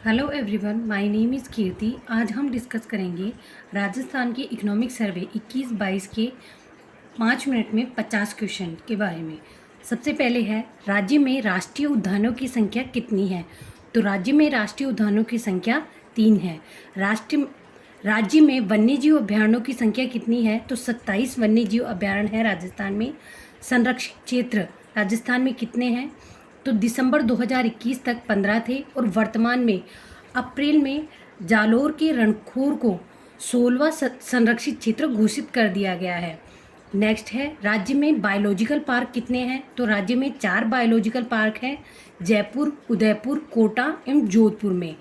Hello everyone, my name is Kirti. आज हम discuss करेंगे राजस्थान के इकोनॉमिक सर्वे 21-22 के 5 मिनट में 50 क्वेश्चन के बारे में। सबसे पहले है, राज्य में राष्ट्रीय उद्यानों की संख्या कितनी है? तो राज्य में राष्ट्रीय उद्यानों की संख्या 3 है। राज्य में वन्यजीव अभयारण्यों की संख्या कितनी है? तो 27 वन्यजीव अभयारण्य है राजस्थान में। संरक्षित क्षेत्र राजस्थान में कितने हैं? तो दिसंबर 2021 तक 15 थे और वर्तमान में अप्रैल में जालोर के रणखोर को 16वां संरक्षित क्षेत्र घोषित कर दिया गया है। नेक्स्ट है, राज्य में बायोलॉजिकल पार्क कितने हैं? तो राज्य में 4 बायोलॉजिकल पार्क हैं, जयपुर, उदयपुर, कोटा एवं जोधपुर में।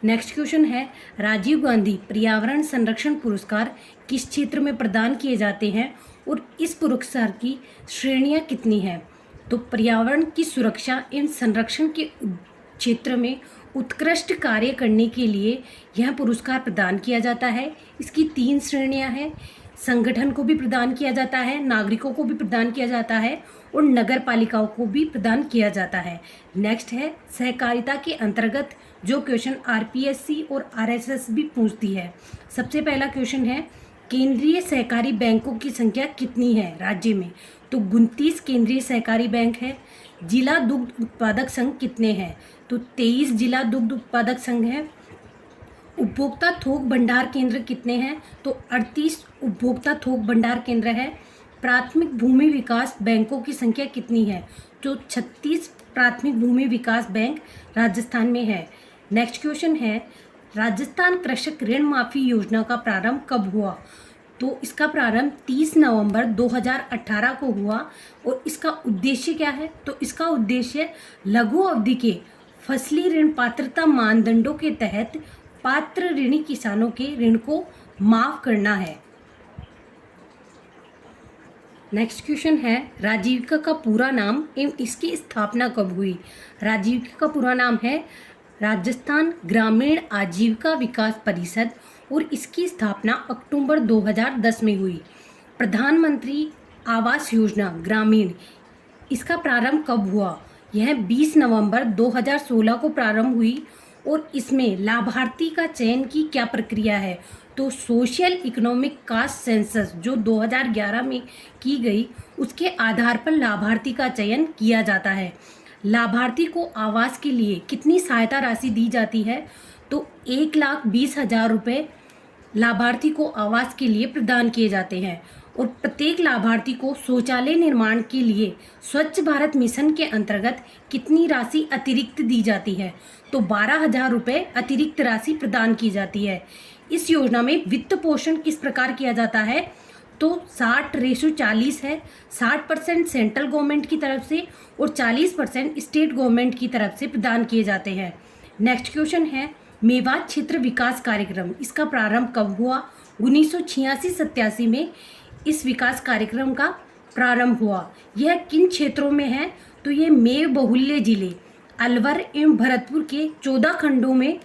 नेक्स्ट क्वेश्चन है, राजीव गांधी पर्यावरण संरक्षण पुरस्कार किस क्षेत्र में प्रदान किए जाते हैं और इस पुरस्कार की श्रेणियां कितनी हैं? तो पर्यावरण की सुरक्षा एवं संरक्षण के क्षेत्र में उत्कृष्ट कार्य करने के लिए यह पुरस्कार प्रदान किया जाता है। इसकी 3 श्रेणियां हैं। संगठन को भी प्रदान किया जाता है, नागरिकों को भी प्रदान किया जाता है और नगर पालिकाओं को भी प्रदान किया जाता है। नेक्स्ट है, सहकारिता के अंतर्गत जो क्वेश्चन आरपीएससी और आरएसएस भी पूछती है। सबसे पहला क्वेश्चन है, केंद्रीय सहकारी बैंकों की संख्या कितनी है राज्य में? तो 29 केंद्रीय सहकारी बैंक है। जिला दुग्ध उत्पादक संघ कितने हैं? तो 23 जिला दुग्ध उत्पादक संघ है। उपभोक्ता थोक भंडार केंद्र कितने हैं? तो 38 उपभोक्ता थोक भंडार केंद्र है। प्राथमिक भूमि विकास बैंकों की संख्या कितनी है? तो 36 प्राथमिक भूमि विकास बैंक राजस्थान में है। नेक्स्ट क्वेश्चन है, राजस्थान कृषक ऋण माफी योजना का प्रारंभ कब हुआ? तो इसका प्रारंभ 30 नवंबर 2018 को हुआ और इसका उद्देश्य क्या है? तो इसका उद्देश्य लघु अवधि के फसली ऋण पात्रता मानदंडों के तहत पात्र ऋणी किसानों के ऋण को माफ करना है। नेक्स्ट क्वेश्चन है, राजीविका का पूरा नाम एवं इसकी स्थापना कब हुई? राजीविका का पूरा नाम है राजस्थान ग्रामीण आजीविका विकास परिषद और इसकी स्थापना अक्टूबर 2010 में हुई। प्रधानमंत्री आवास योजना ग्रामीण, इसका प्रारंभ कब हुआ? यह 20 नवंबर 2016 को प्रारंभ हुई और इसमें लाभार्थी का चयन की क्या प्रक्रिया है? तो सोशल इकोनॉमिक कास्ट सेंसस जो 2011 में की गई उसके आधार पर लाभार्थी का चयन किया जाता है। लाभार्थी को आवास के लिए कितनी सहायता राशि दी जाती है? तो 1,20,000 रुपये लाभार्थी को आवास के लिए प्रदान किए जाते हैं और प्रत्येक लाभार्थी को शौचालय निर्माण के लिए स्वच्छ भारत मिशन के अंतर्गत कितनी राशि अतिरिक्त दी जाती है? तो 12,000 रुपये अतिरिक्त राशि प्रदान की जाती है। इस योजना में वित्त पोषण किस प्रकार किया जाता है? तो 60:40 है। 60% सेंट्रल गवर्नमेंट की तरफ से और 40% स्टेट गवर्नमेंट की तरफ से प्रदान किए जाते हैं। नेक्स्ट क्वेश्चन है, मेवात क्षेत्र विकास कार्यक्रम, इसका प्रारंभ कब हुआ? 1986-87 में इस विकास कार्यक्रम का प्रारंभ हुआ। यह किन क्षेत्रों में है? तो ये मेव बहुल्य जिले अलवर एवं भरतपुर के 14 खंडों में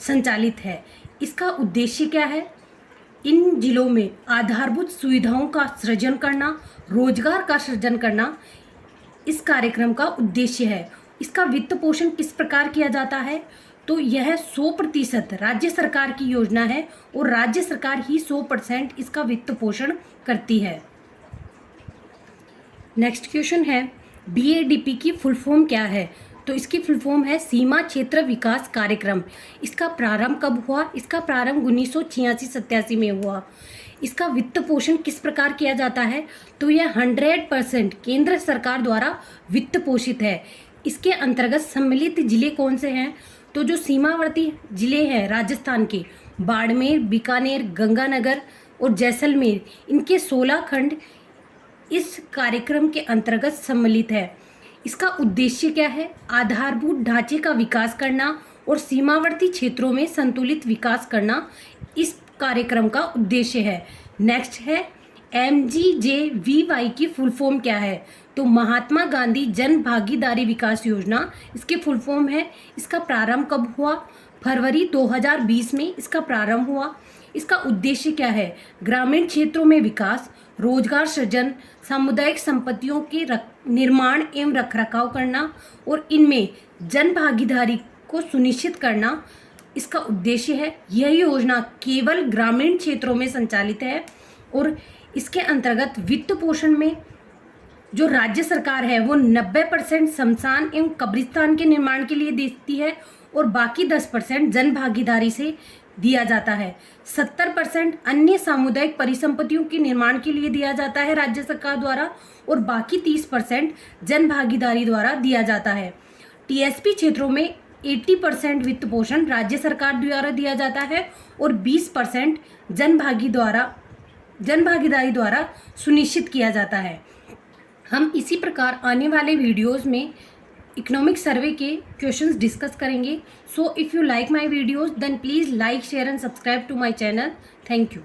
संचालित है। इसका उद्देश्य क्या है? इन जिलों में आधारभूत सुविधाओं का सृजन करना, रोजगार का सृजन करना इस कार्यक्रम का उद्देश्य है। इसका वित्त पोषण किस प्रकार किया जाता है? तो यह 100% राज्य सरकार की योजना है और राज्य सरकार ही 100% इसका वित्त पोषण करती है। नेक्स्ट क्वेश्चन है, BADP की फुल फॉर्म क्या है? तो इसकी फुल फॉर्म है सीमा क्षेत्र विकास कार्यक्रम। इसका प्रारंभ कब हुआ? इसका प्रारंभ 1986-87 में हुआ। इसका वित्त पोषण किस प्रकार किया जाता है? तो यह 100% केंद्र सरकार द्वारा वित्त पोषित है। इसके अंतर्गत सम्मिलित जिले कौन से हैं? तो जो सीमावर्ती जिले हैं राजस्थान के, बाड़मेर, बीकानेर, गंगानगर और जैसलमेर, इनके 16 खंड इस कार्यक्रम के अंतर्गत सम्मिलित है। इसका उद्देश्य क्या है? आधारभूत ढांचे का विकास करना और सीमावर्ती क्षेत्रों में संतुलित विकास करना इस कार्यक्रम का उद्देश्य है। नेक्स्ट है, MGJVY की फुल फॉर्म क्या है? तो महात्मा गांधी जन भागीदारी विकास योजना, इसकी फुल फॉर्म है। इसका प्रारंभ कब हुआ? फरवरी 2020 में इसका प्रारंभ हुआ। इसका उद्देश्य क्या है? ग्रामीण क्षेत्रों में विकास, रोजगार सृजन, सामुदायिक संपत्तियों के निर्माण एवं रखरखाव करना और इनमें जन भागीदारी को सुनिश्चित करना इसका उद्देश्य है। यह योजना केवल ग्रामीण क्षेत्रों में संचालित है और इसके अंतर्गत वित्त पोषण में जो राज्य सरकार है वो 90% शमशान एवं कब्रिस्तान के निर्माण के लिए देती है और बाकी 10% जन भागीदारी से दिया जाता है। 70% अन्य सामुदायिक परिसंपत्तियों के निर्माण के लिए दिया जाता है राज्य सरकार द्वारा और बाकी 30% जन भागीदारी द्वारा दिया जाता है। टीएसपी क्षेत्रों में 80% वित्त पोषण राज्य सरकार द्वारा दिया जाता है और 20% जन भागीदारी द्वारा सुनिश्चित किया जाता है। हम इसी प्रकार आने वाले वीडियोस में इकोनॉमिक सर्वे के क्वेश्चंस डिस्कस करेंगे। So if you like my videos then please like share and subscribe to my channel. Thank you.